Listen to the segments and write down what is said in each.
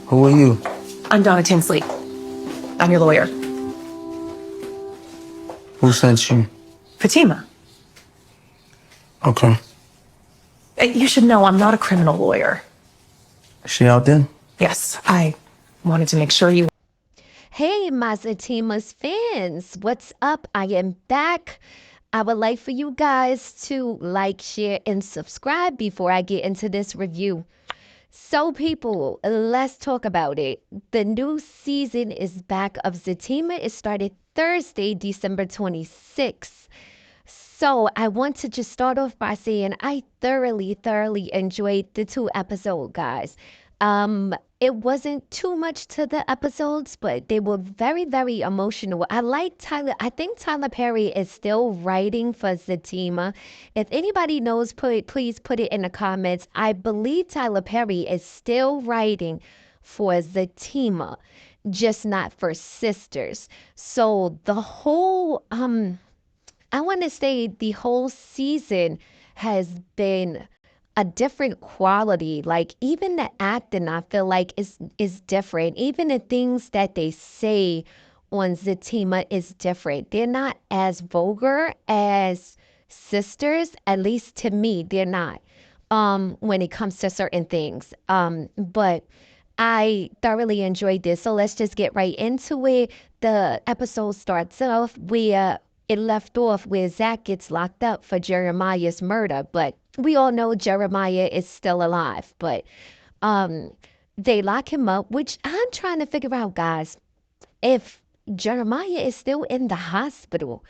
Who are you? I'm Donna Tinsley. I'm your lawyer. Who sent you? Fatima. Okay. You should know I'm not a criminal lawyer. Is she out there? Yes, I wanted to make sure you. Hey, my ZATIMA's fans, what's up? I am back. I would like for you guys to like, share, and subscribe before I get into this review. So, people, let's talk about it. The new season is back of ZATIMA. It started Thursday, December 26th. So, I want to just start off by saying I thoroughly enjoyed the 2 episodes, guys. It wasn't too much to the episodes, but they were very emotional. I like Tyler. I think Tyler Perry is still writing for ZATIMA. If anybody knows, please put it in the comments. I believe Tyler Perry is still writing for ZATIMA, just not for Sisters. So the whole I want to say the whole season has been a different quality. Like even the acting, I feel like is different. Even the things that they say on ZATIMA is different. They're not as vulgar as Sisters, at least to me, they're not. When it comes to certain things. But I thoroughly enjoyed this. So let's just get right into it. The episode starts off where it left off where Zach gets locked up for Jeremiah's murder, but we all know Jeremiah is still alive. But um, they lock him up, which I'm trying to figure out, guys, if Jeremiah is still in the hospital.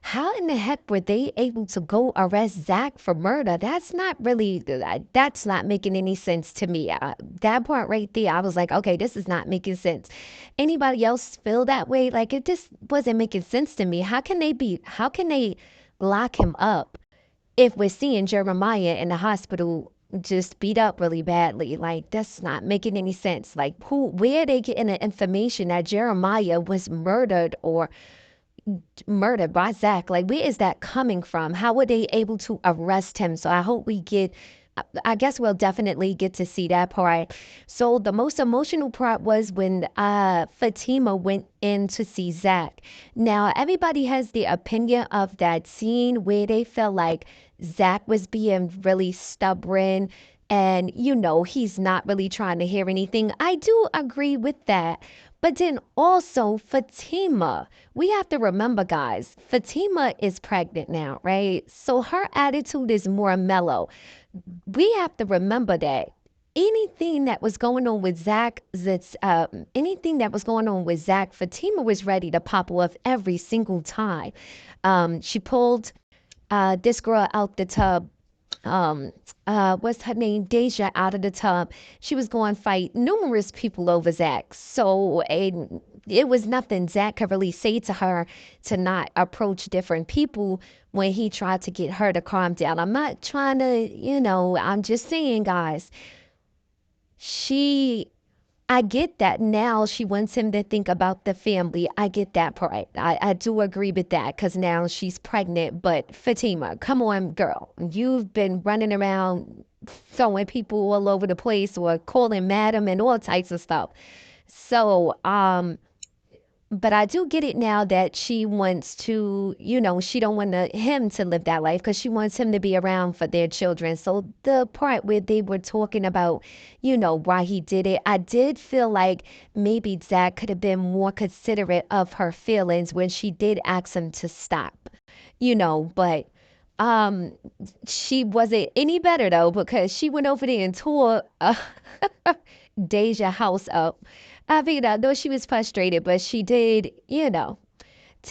How in the heck were they able to go arrest Zach for murder? That's not really, that's not making any sense to me. That part right there, I was like, okay, this is not making sense. Anybody else feel that way? Like it just wasn't making sense to me. How can they lock him up if we're seeing Jeremiah in the hospital just beat up really badly? Like that's not making any sense. Like where are they getting the information that Jeremiah was murdered by Zach? Like, where is that coming from? How were they able to arrest him? So I hope we get, I guess we'll definitely get to see that part. So the most emotional part was when Fatima went in to see Zach. Now, everybody has the opinion of that scene where they felt like Zach was being really stubborn and, he's not really trying to hear anything. I do agree with that. But then also Fatima, we have to remember, guys, Fatima is pregnant now, right? So her attitude is more mellow. We have to remember that anything that was going on with Zach, anything that was going on with Zach, Fatima was ready to pop off every single time. She pulled this girl out the tub, um what's her name, Deja, out of the tub. She was going to fight numerous people over Zach. So it was nothing Zach could really say to her to not approach different people when he tried to get her to calm down. I'm not trying to, I'm just saying, guys, she I get that now she wants him to think about the family. I get that part. I do agree with that because now she's pregnant. But Fatima, come on, girl. You've been running around throwing people all over the place or calling madam and all types of stuff. So, but I do get it now that she wants to, she don't want him to live that life because she wants him to be around for their children. So the part where they were talking about, why he did it, I did feel like maybe Zach could have been more considerate of her feelings when she did ask him to stop, but um she wasn't any better though because she went over there and tore Deja house up. I mean, I know she was frustrated, but she did, to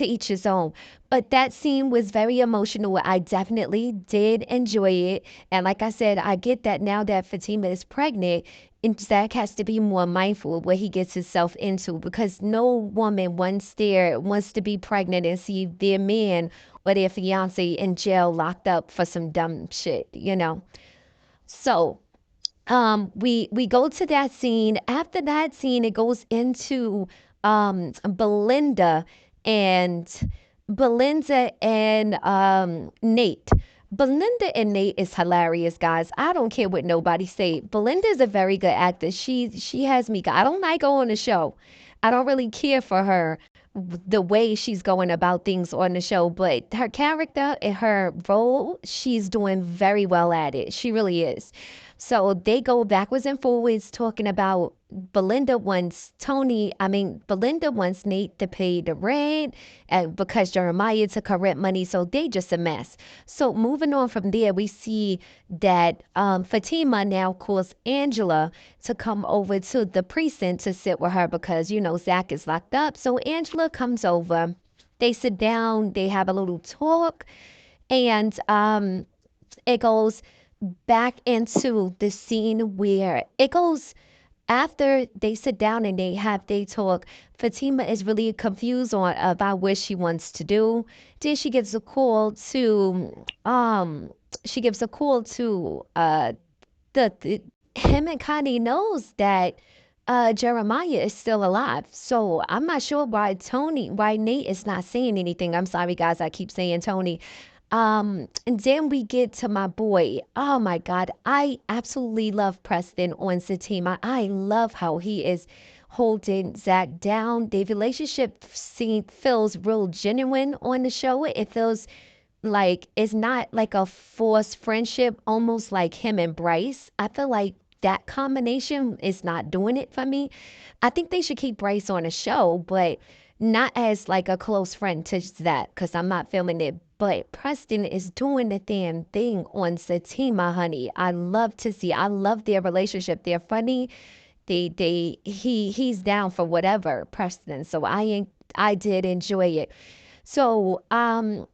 each his own. But that scene was very emotional. I definitely did enjoy it. And like I said, I get that now that Fatima is pregnant, and Zach has to be more mindful of what he gets himself into because no woman wants to be pregnant and see their man or their fiance in jail locked up for some dumb shit. So we go to that scene. After that scene, it goes into Belinda and Nate. Belinda and Nate is hilarious, guys. I don't care what nobody say. Belinda is a very good actor. She has me. I don't like her on the show. I don't really care for her, the way she's going about things on the show, but her character and her role, she's doing very well at it. She really is. So they go backwards and forwards talking about Belinda wants Nate to pay the rent and because Jeremiah took her rent money, so they just a mess. So moving on from there, we see that Fatima now calls Angela to come over to the precinct to sit with her because, Zach is locked up. So Angela comes over. They sit down, they have a little talk, and it goes back into the scene where it goes after they sit down and they talk. Fatima is really confused on about what she wants to do. Then she gives a call to the him, and Connie knows that Jeremiah is still alive. So I'm not sure why Nate is not saying anything. I'm sorry, guys, I keep saying Tony. And then we get to my boy. Oh my God, I absolutely love Preston on ZATIMA. I love how he is holding Zach down. The relationship feels real genuine on the show. It feels like it's not like a forced friendship, almost like him and Bryce. I feel like that combination is not doing it for me. I think they should keep Bryce on the show, but not as like a close friend to Zach, because I'm not filming it. But Preston is doing the damn thing on ZATIMA, honey. I love to see. I love their relationship. They're funny. He's down for whatever, Preston. So I did enjoy it. So I've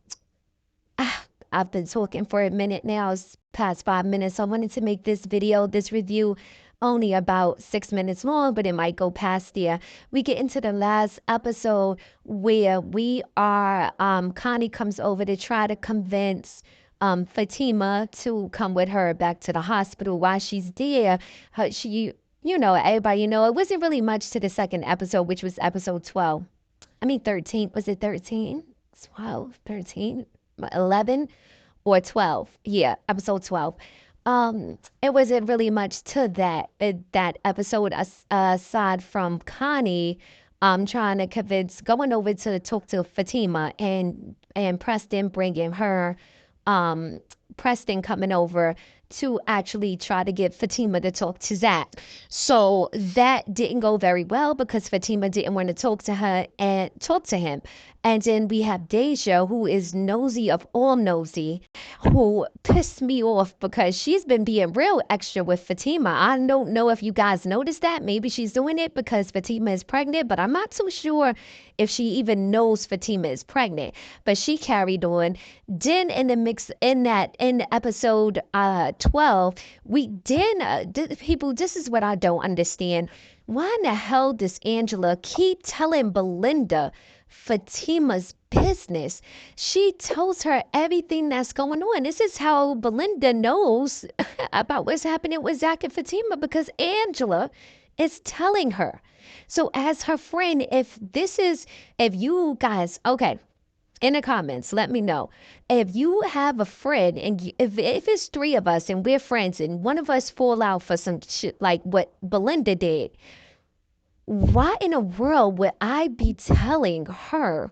been talking for a minute now. It's past 5 minutes. So I wanted to make this review, only about 6 minutes long, but it might go past there. We get into the last episode where Connie comes over to try to convince Fatima to come with her back to the hospital. While she's there, everybody, it wasn't really much to the second episode, which was episode 12. I mean, 13. Was it 13? 12, 13, 11 or 12? Yeah, episode 12. It wasn't really much to that episode, aside from Connie trying to going over to talk to Fatima, and Preston bringing her, Preston coming over to actually try to get Fatima to talk to Zach. So that didn't go very well because Fatima didn't want to talk to her and talk to him. And then we have Deja, who is nosy of all nosy, who pissed me off because she's been being real extra with Fatima. I don't know if you guys noticed that. Maybe she's doing it because Fatima is pregnant, but I'm not too sure if she even knows Fatima is pregnant. But she carried on. Then in episode 12, people, this is what I don't understand. Why in the hell does Angela keep telling Belinda Fatima's business? She tells her everything that's going on. This is how Belinda knows about what's happening with Zach and Fatima, because Angela is telling her. So as her friend, if you guys, okay, in the comments, let me know. If you have a friend and if it's three of us and we're friends and one of us fall out for some shit like what Belinda did, why in the world would I be telling her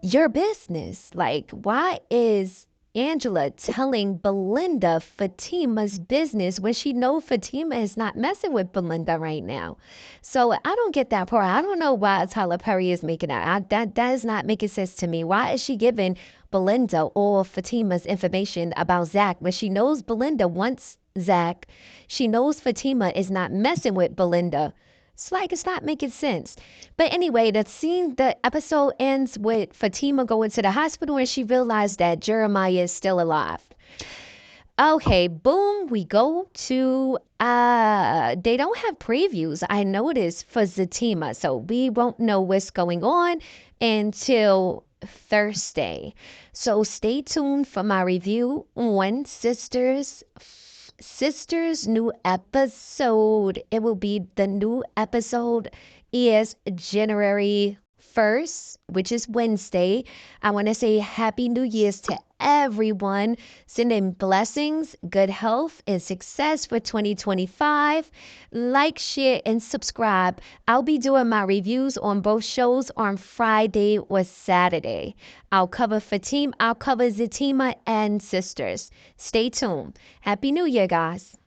your business? Like, why is Angela telling Belinda Fatima's business when she knows Fatima is not messing with Belinda right now? So I don't get that part. I don't know why Tyler Perry is making that. That is not making sense to me. Why is she giving Belinda all Fatima's information about Zach when she knows Belinda wants Zach? She knows Fatima is not messing with Belinda. It's not making sense. But anyway, the episode ends with Fatima going to the hospital and she realized that Jeremiah is still alive. Okay, boom, we go to, they don't have previews, I noticed, for ZATIMA. So we won't know what's going on until Thursday. So stay tuned for my review on Sisters new episode. It will be, the new episode is January 1st, which is Wednesday. I want to say Happy New Year's to everyone. Sending blessings, good health, and success for 2025. Like, share, and subscribe. I'll be doing my reviews on both shows on Friday or Saturday. I'll cover Fatim, I'll cover Zatima and Sisters. Stay tuned. Happy New Year, guys.